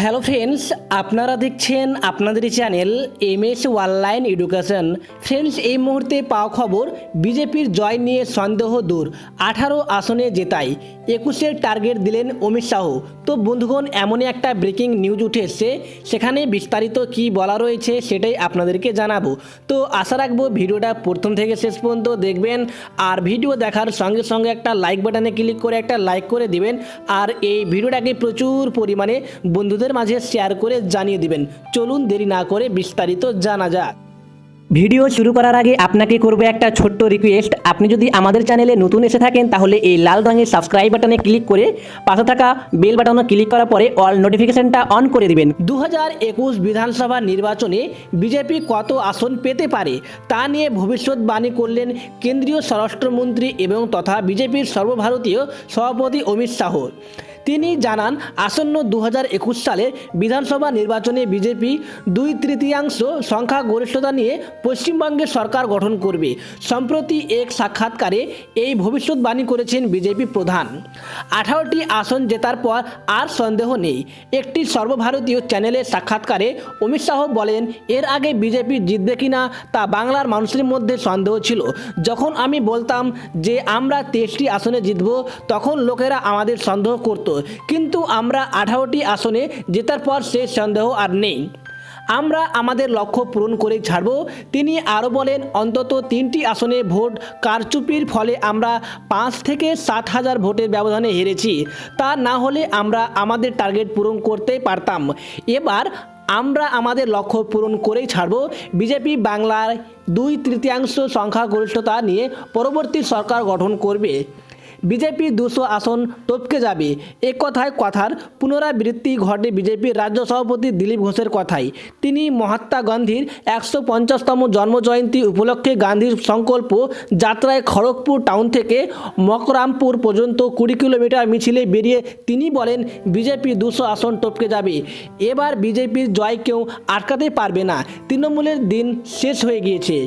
Hello friends, আপনারা দেখছেন আপনাদের channel MS online education. Friends, এই মুহূর্তে পাওয়া খবর, বিজেপির জয় নিয়ে সন্দেহ দূর, 18 আসনে জেতাই, 21-এর টার্গেট দিলেন অমিত শাহ। তো বন্ধুগণ, এমনই একটা ব্রেকিং নিউজ উঠে এসছে, সেখানে বিস্তারিত কি বলা রয়েছে সেটাই আপনাদেরকে জানাবো। তো আশা রাখবো ভিডিওটা প্রথম থেকে শেষ পর্যন্ত দেখবেন, আর ভিডিও দেখার সঙ্গে সঙ্গে একটা লাইক বাটনে ক্লিক করে একটা লাইক করে দিবেন, আর এই ভিডিওটাকে প্রচুর পরিমাণে বন্ধুদের মাঝে শেয়ার করে জানিয়ে দিবেন। চলুন দেরি না করে বিস্তারিত জানা যাক। ভিডিও শুরু করার আগে আপনাকে করবো একটা ছোট্ট রিকোয়েস্ট, আপনি যদি আমাদের চ্যানেলে নতুন এসে থাকেন তাহলে এই লাল রঙের সাবস্ক্রাইব বাটনে ক্লিক করে পাশে থাকা বেল বাটনে ক্লিক করার পরে অল নোটিফিকেশনটা অন করে দিবেন। 2021 বিধানসভা নির্বাচনে বিজেপি কত আসন পেতে পারে তা নিয়ে ভবিষ্যৎবাণী করলেন কেন্দ্রীয় স্বরাষ্ট্রমন্ত্রী এবং তথা বিজেপির সর্বভারতীয় সভাপতি অমিত শাহ। তিনি জানান, আসন্ন 2021 সালের বিধানসভা নির্বাচনে বিজেপি 2/3 সংখ্যাগরিষ্ঠতা নিয়ে পশ্চিমবঙ্গে সরকার গঠন করবে। সম্প্রতি এক সাক্ষাৎকারে এই ভবিষ্যৎবাণী করেছেন বিজেপি প্রধান। 18টি আসন জেতার পর আর সন্দেহ নেই। একটি সর্বভারতীয় চ্যানেলের সাক্ষাৎকারে অমিত শাহ বলেন, এর আগে বিজেপি জিতবে কিনা তা বাংলার মানুষের মধ্যে সন্দেহ ছিল। যখন আমি বলতাম যে আমরা 23টি আসনে জিতব, তখন লোকেরা আমাদের সন্দেহ করত, কিন্তু আমরা 18টি আসনে জেতার পর সেই সন্দেহ আর নেই। আমরা আমাদের লক্ষ্য পূরণ করেই ছাড়ব। তিনি আরও বলেন, অন্তত 3টি আসনে ভোট কারচুপির ফলে আমরা 5 থেকে 7,000 ভোটের ব্যবধানে হেরেছি। তা না হলে আমরা আমাদের টার্গেট পূরণ করতে পারতাম। এবার আমরা আমাদের লক্ষ্য পূরণ করেই ছাড়ব। বিজেপি বাংলায় 2/3 সংখ্যাগরিষ্ঠতা নিয়ে পরবর্তী সরকার গঠন করবে। বিজেপি 200 আসন টপকে যাবে। এ কথার পুনরাবৃত্তি ঘটে বিজেপির রাজ্য সভাপতি দিলীপ ঘোষের কথাই। তিনি মহাত্মা গান্ধীর 150তম জন্মজয়ন্তী উপলক্ষে গান্ধীর সংকল্প যাত্রায় খড়গপুর টাউন থেকে মকরামপুর পর্যন্ত 20 কিলোমিটার মিছিলে বেরিয়ে তিনি বলেন, বিজেপি 200 আসন টপকে যাবে। এবার বিজেপির জয় কেউ আটকাতে পারবে না। তৃণমূলের দিন শেষ হয়ে গিয়েছে।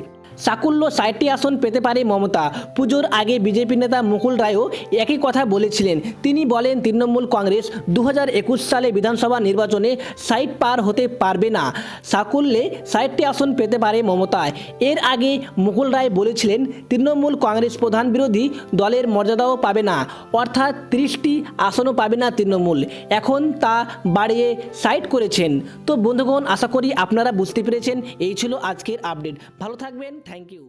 সাকুল্য 60টি আসন পেতে পারে মমতা। পুজোর আগে বিজেপি নেতা মুকুল রায়ও একই কথা বলেছিলেন। তিনি বলেন, তৃণমূল কংগ্রেস 2021 সালে বিধানসভা নির্বাচনে 60 পার হতে পারবে না। সাকুল্যে 60টি আসন পেতে পারে মমতা। এর আগে মুকুল রায় বলেছিলেন, তৃণমূল কংগ্রেস প্রধান বিরোধী দলের মর্যাদাও পাবে না, অর্থাৎ 30টি আসনও পাবে না তৃণমূল। এখন তা বাড়িয়ে 60 করেছেন। তো বন্ধুগণ, আশা করি আপনারা বুঝতে পেরেছেন। এই ছিল আজকের আপডেট। ভালো থাকবেন। Thank you.